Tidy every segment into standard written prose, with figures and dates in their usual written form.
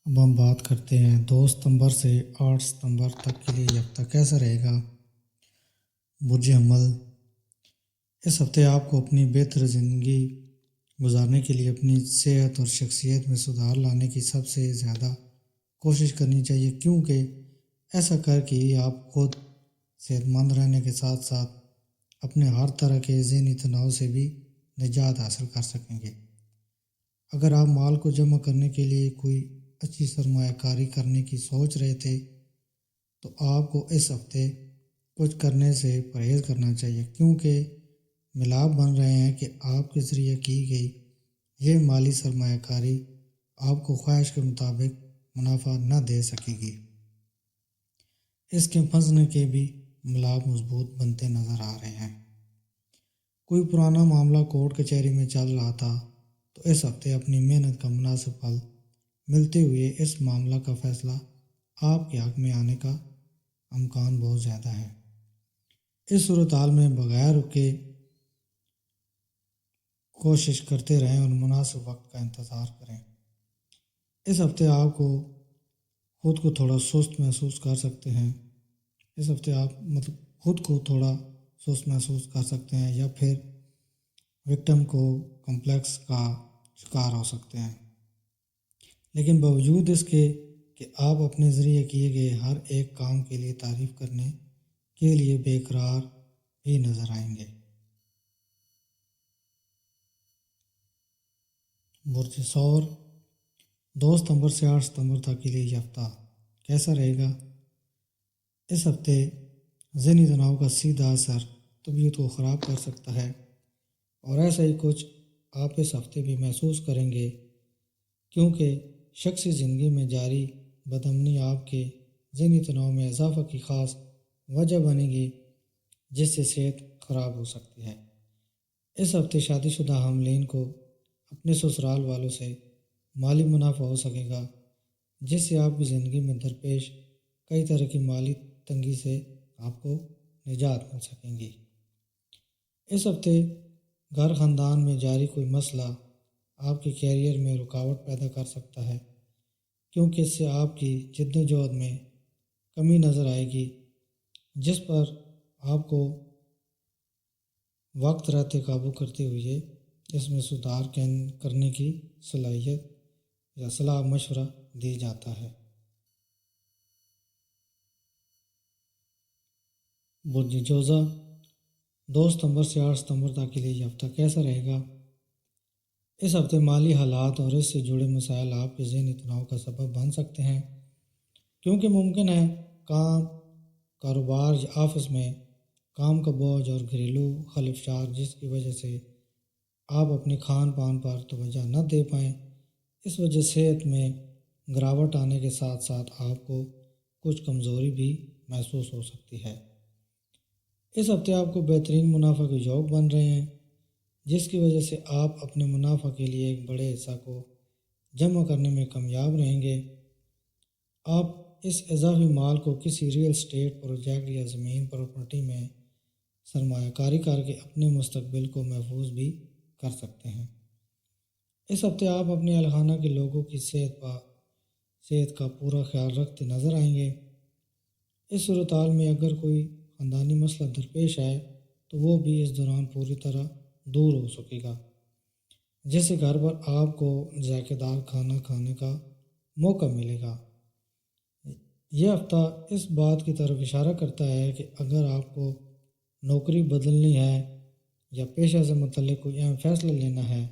اب ہم بات کرتے ہیں 2 ستمبر سے 8 ستمبر تک کے لیے یہ ہفتہ کیسا رہے گا۔ برج حمل، اس ہفتے آپ کو اپنی بہتر زندگی گزارنے کے لیے اپنی صحت اور شخصیت میں سدھار لانے کی سب سے زیادہ کوشش کرنی چاہیے، کیونکہ ایسا کر کے ہی آپ خود صحت مند رہنے کے ساتھ ساتھ اپنے ہر طرح کے ذہنی تناؤ سے بھی نجات حاصل کر سکیں گے۔ اگر آپ مال کو جمع کرنے کے لیے کوئی اچھی سرمایہ کاری کرنے کی سوچ رہے تھے تو آپ کو اس ہفتے کچھ کرنے سے پرہیز کرنا چاہیے، کیونکہ ملاپ بن رہے ہیں کہ آپ کے ذریعے کی گئی یہ مالی سرمایہ کاری آپ کو خواہش کے مطابق منافع نہ دے سکے گی۔ اس کے پھنسنے کے بھی ملاپ مضبوط بنتے نظر آ رہے ہیں۔ کوئی پرانا معاملہ کورٹ کچہری میں چل رہا تھا تو اس ہفتے اپنی محنت کا مناسب پھل ملتے ہوئے اس معاملہ کا فیصلہ آپ کے حق میں آنے کا امکان بہت زیادہ ہے۔ اس صورتحال میں بغیر رکے کوشش کرتے رہیں اور مناسب وقت کا انتظار کریں۔ اس ہفتے آپ کو خود کو تھوڑا سست محسوس کر سکتے ہیں۔ اس ہفتے آپ خود کو تھوڑا سست محسوس کر سکتے ہیں یا پھر وکٹم کو کمپلیکس کا شکار ہو سکتے ہیں، لیکن باوجود اس کے کہ آپ اپنے ذریعے کیے گئے ہر ایک کام کے لیے تعریف کرنے کے لیے بے قرار بھی نظر آئیں گے۔ برج ثور، 2 ستمبر سے 8 ستمبر تک کے لیے یہ ہفتہ کیسا رہے گا۔ اس ہفتے ذہنی تناؤ کا سیدھا اثر طبیعت کو خراب کر سکتا ہے، اور ایسا ہی کچھ آپ اس ہفتے بھی محسوس کریں گے، کیونکہ شخصی زندگی میں جاری بدامنی آپ کے ذہنی تناؤ میں اضافہ کی خاص وجہ بنے گی، جس سے صحت خراب ہو سکتی ہے۔ اس ہفتے شادی شدہ حاملین کو اپنے سسرال والوں سے مالی منافع ہو سکے گا، جس سے آپ کی زندگی میں درپیش کئی طرح کی مالی تنگی سے آپ کو نجات مل سکیں گی۔ اس ہفتے گھر خاندان میں جاری کوئی مسئلہ آپ کے کیریئر میں رکاوٹ پیدا کر سکتا ہے، کیونکہ اس سے آپ کی جد و جہد میں کمی نظر آئے گی، جس پر آپ کو وقت رہتے قابو کرتے ہوئے اس میں سدھار کرنے کی صلاحیت یا صلاح مشورہ دی جاتا ہے۔ برج جوزہ، 2 ستمبر سے 8 ستمبر تک کے لیے یہ ہفتہ کیسا رہے گا۔ اس ہفتے مالی حالات اور اس سے جڑے مسائل آپ کے ذہنی تناؤ کا سبب بن سکتے ہیں، کیونکہ ممکن ہے کام، کاروبار یا آفس میں کام کا بوجھ اور گھریلو خلفشار جس کی وجہ سے آپ اپنے کھان پان پر توجہ نہ دے پائیں۔ اس وجہ صحت میں گراوٹ آنے کے ساتھ ساتھ آپ کو کچھ کمزوری بھی محسوس ہو سکتی ہے۔ اس ہفتے آپ کو بہترین منافع کے یوگ بن رہے ہیں، جس کی وجہ سے آپ اپنے منافع کے لیے ایک بڑے حصہ کو جمع کرنے میں کامیاب رہیں گے۔ آپ اس اضافی مال کو کسی ریئل اسٹیٹ پروجیکٹ یا زمین پراپرٹی میں سرمایہ کاری کر کے اپنے مستقبل کو محفوظ بھی کر سکتے ہیں۔ اس ہفتے آپ اپنے اہل خانہ کے لوگوں کی صحت کا پورا خیال رکھتے نظر آئیں گے۔ اس صورتحال میں اگر کوئی خاندانی مسئلہ درپیش ہے تو وہ بھی اس دوران پوری طرح دور ہو سکے گا، جس سے گھر پر آپ کو ذائقہ دار کھانا کھانے کا موقع ملے گا۔ یہ ہفتہ اس بات کی طرف اشارہ کرتا ہے کہ اگر آپ کو نوکری بدلنی ہے یا پیشہ سے متعلق کوئی اہم فیصلہ لینا ہے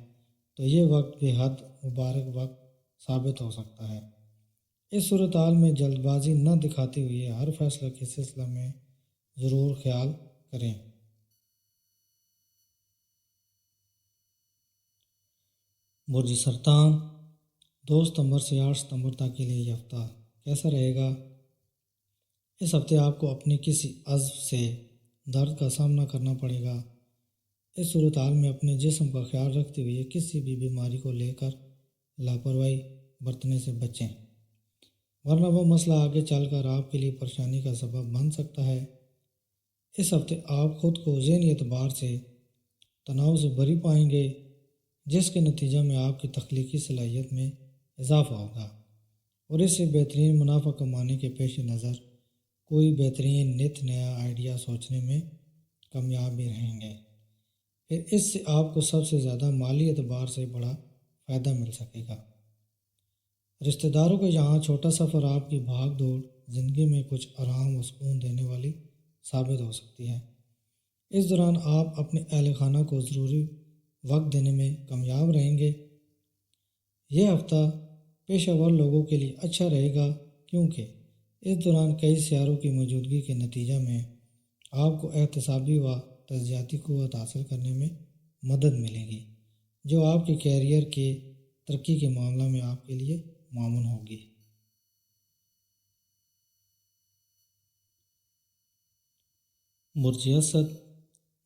تو یہ وقت بے حد مبارک وقت ثابت ہو سکتا ہے۔ اس صورتحال میں جلد بازی نہ دکھاتے ہوئے ہر فیصلہ کے سلسلہ میں ضرور خیال کریں۔ برج سرطان، 2 ستمبر سے 8 ستمبر تک کے لیے یہ ہفتہ کیسا رہے گا۔ اس ہفتے آپ کو اپنے کسی عضو سے درد کا سامنا کرنا پڑے گا۔ اس صورتحال میں اپنے جسم کا خیال رکھتے ہوئے کسی بھی بیماری کو لے کر لاپرواہی برتنے سے بچیں، ورنہ وہ مسئلہ آگے چل کر آپ کے لیے پریشانی کا سبب بن سکتا ہے۔ اس ہفتے آپ خود کو ذہنی اعتبار سے تناؤ سے بری پائیں گے، جس کے نتیجہ میں آپ کی تخلیقی صلاحیت میں اضافہ ہوگا اور اس سے بہترین منافع کمانے کے پیش نظر کوئی بہترین نت نیا آئیڈیا سوچنے میں کامیاب بھی رہیں گے۔ پھر اس سے آپ کو سب سے زیادہ مالی اعتبار سے بڑا فائدہ مل سکے گا۔ رشتہ داروں کا یہاں چھوٹا سفر آپ کی بھاگ دوڑ زندگی میں کچھ آرام و سکون دینے والی ثابت ہو سکتی ہے۔ اس دوران آپ اپنے اہل خانہ کو ضروری وقت دینے میں کامیاب رہیں گے۔ یہ ہفتہ پیشہ ور لوگوں کے لیے اچھا رہے گا کیونکہ اس دوران کئی سیاروں کی موجودگی کے نتیجہ میں آپ کو احتسابی و تجزیاتی قوت حاصل کرنے میں مدد ملے گی، جو آپ کے کیریئر کے ترقی کے معاملہ میں آپ کے لیے معاون ہوگی۔ برج اسد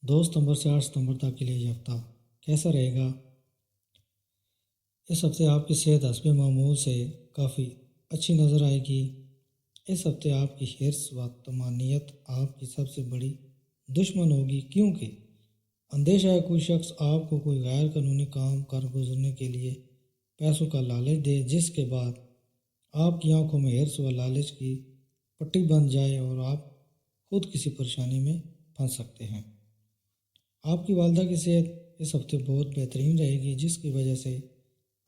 2 ستمبر سے 8 ستمبر تک کے لیے یہ ہفتہ کیسا رہے گا؟ اس ہفتے آپ کی صحت حسب معمول سے کافی اچھی نظر آئے گی۔ اس ہفتے آپ کی حرص و طمانینت آپ کی سب سے بڑی دشمن ہوگی، کیونکہ اندیشہ ہے کوئی شخص آپ کو کوئی غیر قانونی کام کر گزرنے کے لیے پیسوں کا لالچ دے، جس کے بعد آپ کی آنکھوں میں حرص و لالچ کی پٹی بن جائے اور آپ خود کسی پریشانی میں پھنس سکتے ہیں۔ آپ کی والدہ کی صحت اس ہفتے بہت بہترین رہے گی، جس کی وجہ سے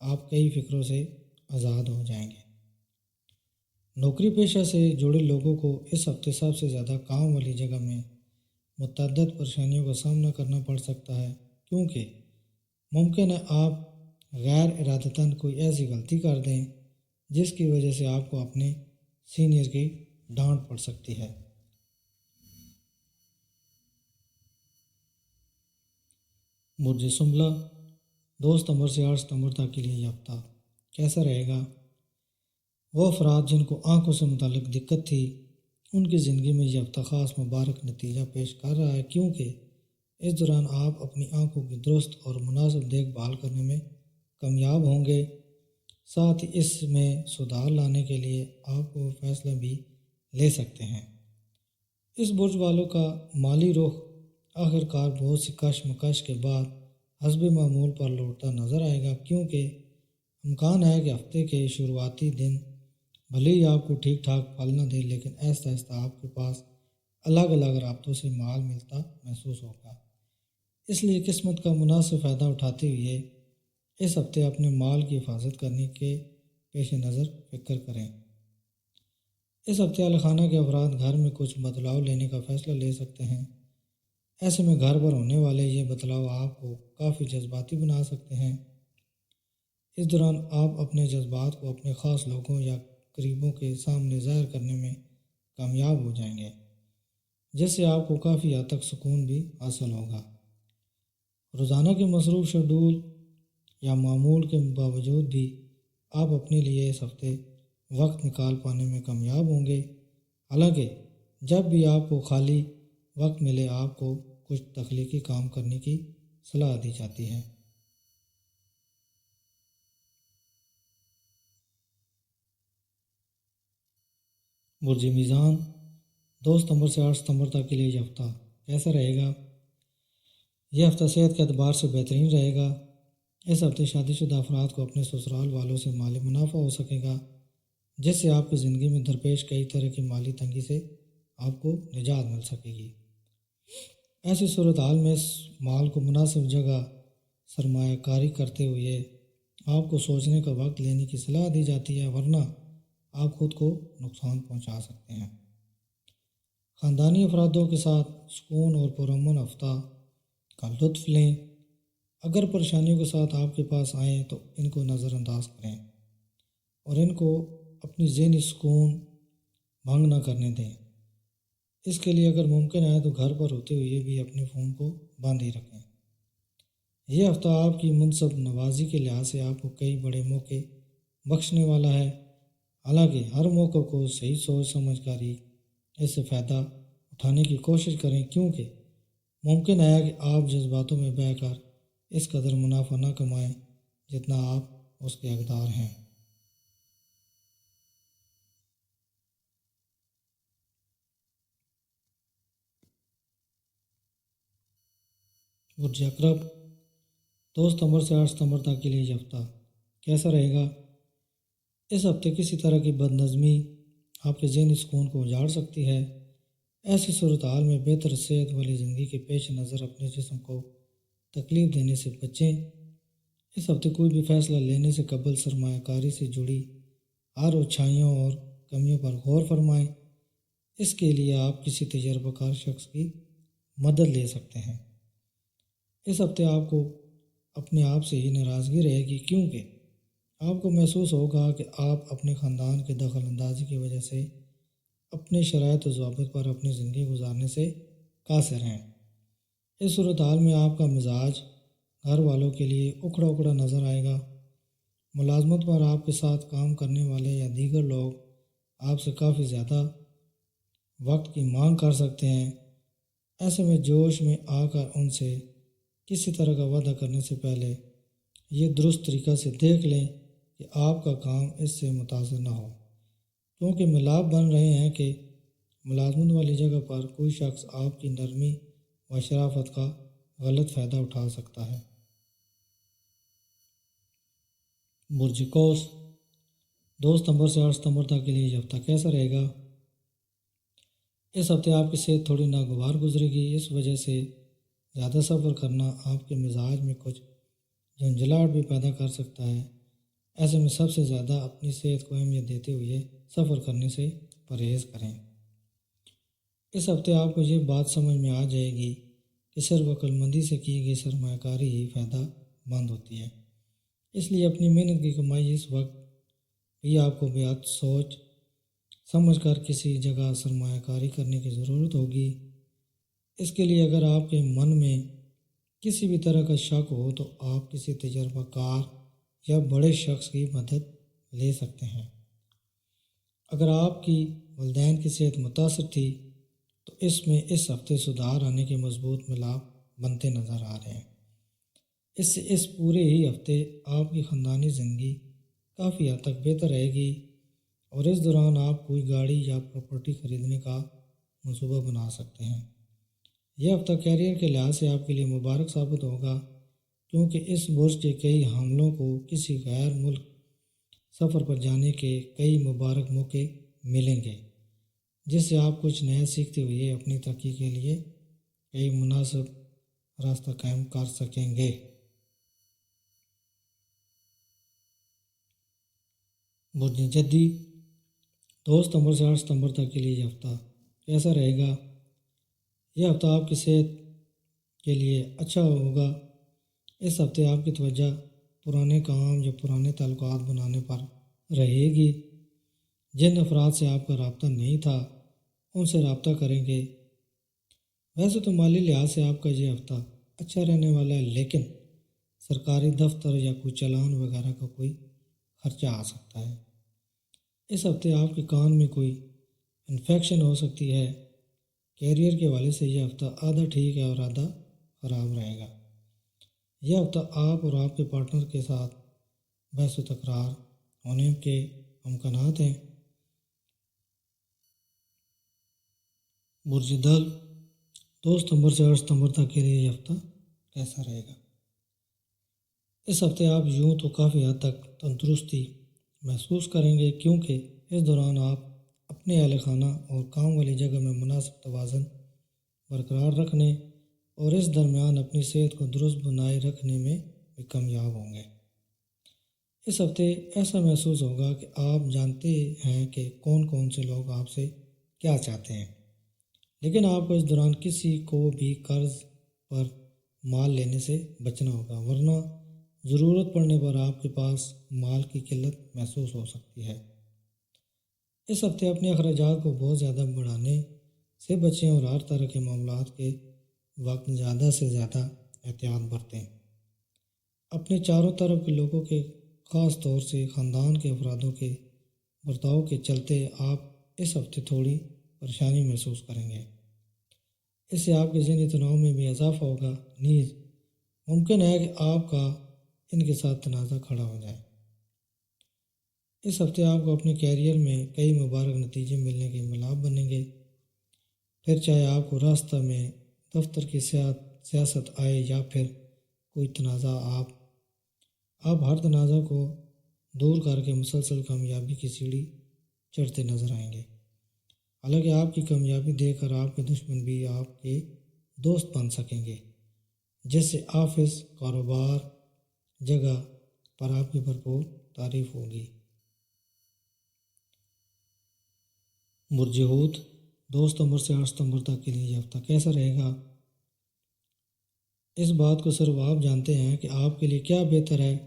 آپ کئی فکروں سے آزاد ہو جائیں گے۔ نوکری پیشہ سے جڑے لوگوں کو اس ہفتے سب سے زیادہ کام والی جگہ میں متعدد پریشانیوں کا سامنا کرنا پڑ سکتا ہے، کیونکہ ممکن ہے آپ غیر ارادتاً کوئی ایسی غلطی کر دیں جس کی وجہ سے آپ کو اپنے سینئر کی ڈانٹ پڑ سکتی ہے۔ برج سنبلہ 2 ستمبر سے 8 ستمبر تک کے لیے یہ ہفتہ کیسا رہے گا؟ وہ افراد جن کو آنکھوں سے متعلق دقت تھی، ان کی زندگی میں یہ ہفتہ خاص مبارک نتیجہ پیش کر رہا ہے، کیونکہ اس دوران آپ اپنی آنکھوں کی درست اور مناسب دیکھ بھال کرنے میں کامیاب ہوں گے۔ ساتھ ہی اس میں سدھار لانے کے لیے آپ کو فیصلہ بھی لے سکتے ہیں۔ اس برج والوں کا مالی رخ آخر کار بہت سی کشمکش کے بعد حسب معمول پر لوٹتا نظر آئے گا، کیونکہ امکان ہے کہ ہفتے کے شروعاتی دن بھلے ہی آپ کو ٹھیک ٹھاک پھل نہ دے، لیکن آہستہ آہستہ آپ کے پاس الگ الگ رابطوں سے مال ملتا محسوس ہوگا۔ اس لیے قسمت کا مناسب فائدہ اٹھاتے ہوئے اس ہفتے اپنے مال کی حفاظت کرنے کے پیش نظر فکر کریں۔ اس ہفتے اہل خانہ کے افراد گھر میں کچھ بدلاؤ لینے کا فیصلہ لے سکتے ہیں۔ ایسے میں گھر پر ہونے والے یہ بدلاؤ آپ کو کافی جذباتی بنا سکتے ہیں۔ اس دوران آپ اپنے جذبات کو اپنے خاص لوگوں یا قریبوں کے سامنے ظاہر کرنے میں کامیاب ہو جائیں گے، جس سے آپ کو کافی حد تک سکون بھی حاصل ہوگا۔ روزانہ کے مصروف شیڈول یا معمول کے باوجود بھی آپ اپنے لیے اس ہفتے وقت نکال پانے میں کامیاب ہوں گے۔ حالانکہ جب بھی آپ کو خالی وقت ملے، آپ کو کچھ تخلیقی کام کرنے کی صلاح دی جاتی ہے۔ برج میزان 2 ستمبر سے 8 ستمبر تک کے لیے یہ ہفتہ کیسا رہے گا؟ یہ ہفتہ صحت کے اعتبار سے بہترین رہے گا۔ اس ہفتے شادی شدہ افراد کو اپنے سسرال والوں سے مالی منافع ہو سکے گا، جس سے آپ کی زندگی میں درپیش کئی طرح کی مالی تنگی سے آپ کو نجات مل سکے گی۔ ایسی صورتحال میں اس مال کو مناسب جگہ سرمایہ کاری کرتے ہوئے آپ کو سوچنے کا وقت لینے کی صلاح دی جاتی ہے، ورنہ آپ خود کو نقصان پہنچا سکتے ہیں۔ خاندانی افرادوں کے ساتھ سکون اور پرامن ہفتہ کا لطف لیں۔ اگر پریشانیوں کے ساتھ آپ کے پاس آئیں تو ان کو نظر انداز کریں اور ان کو اپنی ذہنی سکون بھنگ نہ کرنے دیں۔ اس کے لیے اگر ممکن ہے تو گھر پر ہوتے ہوئے بھی اپنے فون کو بند ہی رکھیں۔ یہ ہفتہ آپ کی منصب نوازی کے لحاظ سے آپ کو کئی بڑے موقع بخشنے والا ہے۔ حالانکہ ہر موقع کو صحیح سوچ سمجھ کر ہی اس سے فائدہ اٹھانے کی کوشش کریں، کیونکہ ممکن ہے کہ آپ جذباتوں میں بہہ کر اس قدر منافع نہ کمائیں جتنا آپ اس کے حقدار ہیں۔ برج عقرب 2 ستمبر سے 8 ستمبر تک کے لیے یہ ہفتہ کیسا رہے گا؟ اس ہفتے کسی طرح کی بدنظمی آپ کے ذہنی سکون کو اجاڑ سکتی ہے۔ ایسی صورتحال میں بہتر صحت والی زندگی کے پیش نظر اپنے جسم کو تکلیف دینے سے بچیں۔ اس ہفتے کوئی بھی فیصلہ لینے سے قبل سرمایہ کاری سے جڑی ہر اچھائیوں اور کمیوں پر غور فرمائیں۔ اس کے لیے آپ کسی تجربہ کار شخص کی مدد لے سکتے ہیں۔ اس ہفتے آپ کو اپنے آپ سے ہی ناراضگی رہے گی، کیونکہ آپ کو محسوس ہوگا کہ آپ اپنے خاندان کے دخل اندازی کی وجہ سے اپنے شرائط و ضوابط پر اپنی زندگی گزارنے سے قاصر ہیں۔ اس صورتحال میں آپ کا مزاج گھر والوں کے لیے اکھڑا اکھڑا نظر آئے گا۔ ملازمت پر آپ کے ساتھ کام کرنے والے یا دیگر لوگ آپ سے کافی زیادہ وقت کی مانگ کر سکتے ہیں۔ ایسے میں جوش میں آ کر ان سے کسی طرح کا وعدہ کرنے سے پہلے یہ درست طریقہ سے دیکھ لیں کہ آپ کا کام اس سے متاثر نہ ہو، کیونکہ ملاپ بن رہے ہیں کہ ملازمت والی جگہ پر کوئی شخص آپ کی نرمی و شرافت کا غلط فائدہ اٹھا سکتا ہے۔ برج قوس، 2 ستمبر سے 8 ستمبر تک کے لیے یہ ہفتہ کیسا رہے گا؟ اس ہفتے آپ کی صحت تھوڑی ناگوار گزرے گی۔ اس وجہ سے زیادہ سفر کرنا آپ کے مزاج میں کچھ جھنجھلاہٹ بھی پیدا کر سکتا ہے۔ ایسے میں سب سے زیادہ اپنی صحت کو اہمیت دیتے ہوئے سفر کرنے سے پرہیز کریں۔ اس ہفتے آپ کو یہ بات سمجھ میں آ جائے گی کہ صرف عقل مندی سے کی گئی سرمایہ کاری ہی فائدہ مند ہوتی ہے۔ اس لیے اپنی محنت کی کمائی اس وقت بھی آپ کو بہت سوچ سمجھ کر کسی جگہ سرمایہ کاری کرنے کی ضرورت ہوگی۔ اس کے لیے اگر آپ کے من میں کسی بھی طرح کا شک ہو تو آپ کسی تجربہ کار یا بڑے شخص کی مدد لے سکتے ہیں۔ اگر آپ کی والدین کی صحت متاثر تھی تو اس میں اس ہفتے سدھار آنے کے مضبوط ملاپ بنتے نظر آ رہے ہیں۔ اس سے اس پورے ہی ہفتے آپ کی خاندانی زندگی کافی حد تک بہتر رہے گی، اور اس دوران آپ کوئی گاڑی یا پراپرٹی خریدنے کا منصوبہ بنا سکتے ہیں۔ یہ ہفتہ کیریئر کے لحاظ سے آپ کے لیے مبارک ثابت ہوگا، کیونکہ اس برج کے کئی حاملوں کو کسی غیر ملک سفر پر جانے کے کئی مبارک موقع ملیں گے، جس سے آپ کچھ نیا سیکھتے ہوئے اپنی ترقی کے لیے کئی مناسب راستہ قائم کر سکیں گے۔ برج جدی، 2 ستمبر سے 8 ستمبر تک کے لیے یہ ہفتہ کیسا رہے گا؟ یہ ہفتہ آپ کی صحت کے لیے اچھا ہوگا۔ اس ہفتے آپ کی توجہ پرانے کام یا پرانے تعلقات بنانے پر رہے گی۔ جن افراد سے آپ کا رابطہ نہیں تھا ان سے رابطہ کریں گے۔ ویسے تو مالی لحاظ سے آپ کا یہ ہفتہ اچھا رہنے والا ہے، لیکن سرکاری دفتر یا کوئی چالان وغیرہ کا کوئی خرچہ آ سکتا ہے۔ اس ہفتے آپ کے کان میں کوئی انفیکشن ہو سکتی ہے۔ کیریئر کے حوالے سے یہ ہفتہ آدھا ٹھیک ہے اور آدھا خراب رہے گا۔ یہ ہفتہ آپ اور آپ کے پارٹنر کے ساتھ بحث و تکرار ہونے کے امکانات ہیں۔ برج دل، 2 ستمبر سے 8 ستمبر تک کے لیے یہ ہفتہ کیسا رہے گا؟ اس ہفتے آپ یوں تو کافی حد تک تندرستی محسوس کریں گے، کیونکہ اس دوران آپ اپنے اہل خانہ اور کام والی جگہ میں مناسب توازن برقرار رکھنے اور اس درمیان اپنی صحت کو درست بنائے رکھنے میں بھی کامیاب ہوں گے۔ اس ہفتے ایسا محسوس ہوگا کہ آپ جانتے ہیں کہ کون کون سے لوگ آپ سے کیا چاہتے ہیں، لیکن آپ کو اس دوران کسی کو بھی قرض پر مال لینے سے بچنا ہوگا، ورنہ ضرورت پڑنے پر آپ کے پاس مال کی قلت محسوس ہو سکتی ہے۔ اس ہفتے اپنے اخراجات کو بہت زیادہ بڑھانے سے بچیں اور ہر طرح کے معاملات کے وقت زیادہ سے زیادہ احتیاط برتیں۔ اپنے چاروں طرف کے لوگوں کے، خاص طور سے خاندان کے افرادوں کے برتاؤ کے چلتے آپ اس ہفتے تھوڑی پریشانی محسوس کریں گے۔ اس سے آپ کے ذہنی تناؤ میں بھی اضافہ ہوگا، نیز ممکن ہے کہ آپ کا ان کے ساتھ تنازع کھڑا ہو جائے۔ اس ہفتے آپ کو اپنے کیریئر میں کئی مبارک نتیجے ملنے کے ملاپ بنیں گے، پھر چاہے آپ کو راستہ میں دفتر کی سیاست آئے یا پھر کوئی تنازع۔ آپ ہر تنازع کو دور کر کے مسلسل کامیابی کی سیڑھی چڑھتے نظر آئیں گے۔ حالانکہ آپ کی کامیابی دیکھ کر آپ کے دشمن بھی آپ کے دوست بن سکیں گے، جس سے آفس، کاروبار، جگہ پر آپ کی بھرپور تعریف ہوگی۔ برج حوت 2 ستمبر سے 8 ستمبر تک کے لیے یہ ہفتہ کیسا رہے گا؟ اس بات کو صرف آپ جانتے ہیں کہ آپ کے لیے کیا بہتر ہے،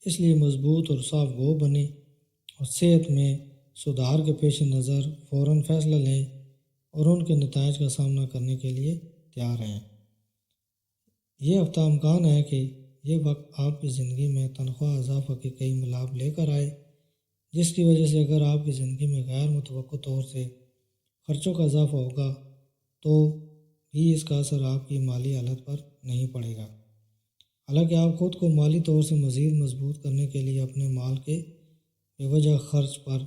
اس لیے مضبوط اور صاف گو بنیں اور صحت میں سدھار کے پیش نظر فوراً فیصلہ لیں اور ان کے نتائج کا سامنا کرنے کے لیے تیار رہیں۔ یہ ہفتہ امکان ہے کہ یہ وقت آپ کی زندگی میں تنخواہ اضافہ کے کئی ملاب لے کر آئے، جس کی وجہ سے اگر آپ کی زندگی میں غیر متوقع طور سے خرچوں کا اضافہ ہوگا تو بھی اس کا اثر آپ کی مالی حالت پر نہیں پڑے گا۔ حالانکہ آپ خود کو مالی طور سے مزید مضبوط کرنے کے لیے اپنے مال کے بے وجہ خرچ پر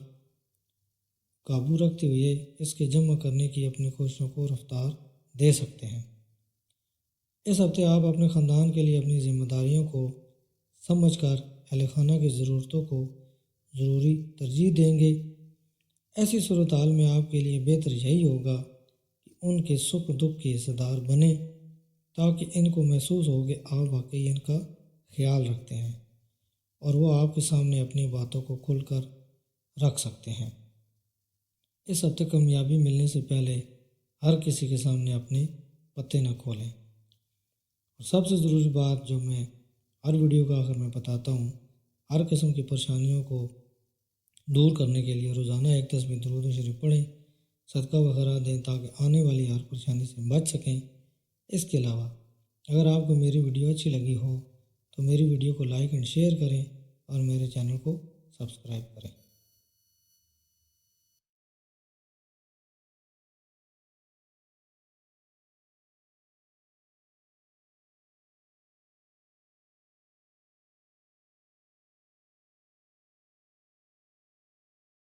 قابو رکھتے ہوئے اس کے جمع کرنے کی اپنی کوششوں کو رفتار دے سکتے ہیں۔ اس ہفتے آپ اپنے خاندان کے لیے اپنی ذمہ داریوں کو سمجھ کر اہل خانہ کی ضرورتوں کو ضروری ترجیح دیں گے۔ ایسی صورتحال میں آپ کے لیے بہتر یہی ہوگا کہ ان کے سکھ دکھ کے حصہ دار بنیں تاکہ ان کو محسوس ہو کہ آپ واقعی ان کا خیال رکھتے ہیں اور وہ آپ کے سامنے اپنی باتوں کو کھل کر رکھ سکتے ہیں۔ اس ہفتے کامیابی ملنے سے پہلے ہر کسی کے سامنے اپنے پتے نہ کھولیں۔ اور سب سے ضروری بات جو میں ہر ویڈیو کا آخر میں بتاتا ہوں، ہر قسم کی پریشانیوں کو دور کرنے کے لیے روزانہ ایک تسبیح درود و شریف پڑھیں، صدقہ وغیرہ دیں تاکہ آنے والی ہر پریشانی سے بچ سکیں۔ اس کے علاوہ اگر آپ کو میری ویڈیو اچھی لگی ہو تو میری ویڈیو کو لائک اینڈ شیئر کریں اور میرے چینل کو سبسکرائب کریں۔